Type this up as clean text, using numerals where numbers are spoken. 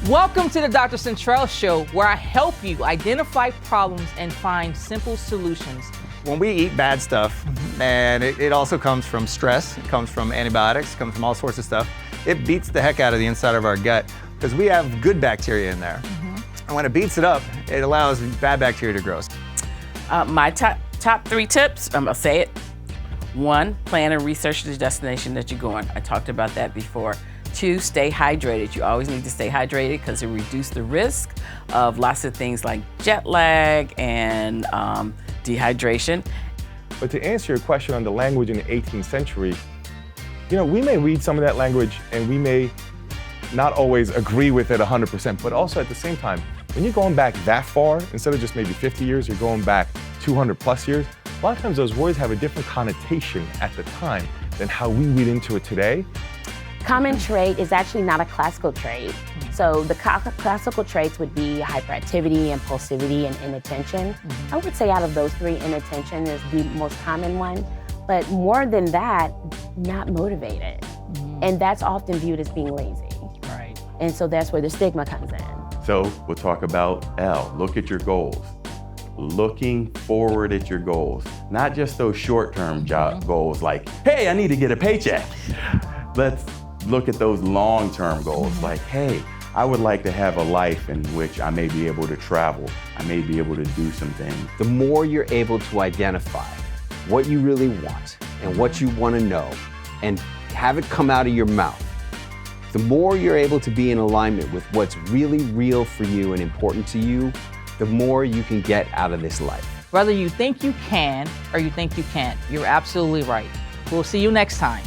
Welcome to the Dr. Cyntrell Show, where I help you identify problems and find simple solutions. When we eat bad stuff, and it also comes from stress, it comes from antibiotics, it comes from all sorts of stuff, it beats the heck out of the inside of our gut because we have good bacteria in there. And when it beats it up, it allows bad bacteria to grow. My top 3 tips, I'm gonna say it. 1, plan and research the destination that you're going. I talked about that before. 2, stay hydrated. You always need to stay hydrated because it reduces the risk of lots of things like jet lag and dehydration. But to answer your question on the language in the 18th century, we may read some of that language and we may not always agree with it 100%, but also at the same time, when you're going back that far, instead of just maybe 50 years, you're going back 200 plus years, a lot of times those words have a different connotation at the time than how we read into it today. Common trait is actually not a classical trait. So the classical traits would be hyperactivity, impulsivity, and inattention. I would say out of those 3, inattention is the most common one. But more than that, not motivated. And that's often viewed as being lazy. Right. And so that's where the stigma comes in. So we'll talk about L, look at your goals. Looking forward at your goals. Not just those short-term job goals like, hey, I need to get a paycheck. Let's look at those long-term goals like, hey, I would like to have a life in which I may be able to travel. I may be able to do some things. The more you're able to identify what you really want and what you want to know and have it come out of your mouth, the more you're able to be in alignment with what's really real for you and important to you, the more you can get out of this life. Whether you think you can or you think you can't, you're absolutely right. We'll see you next time.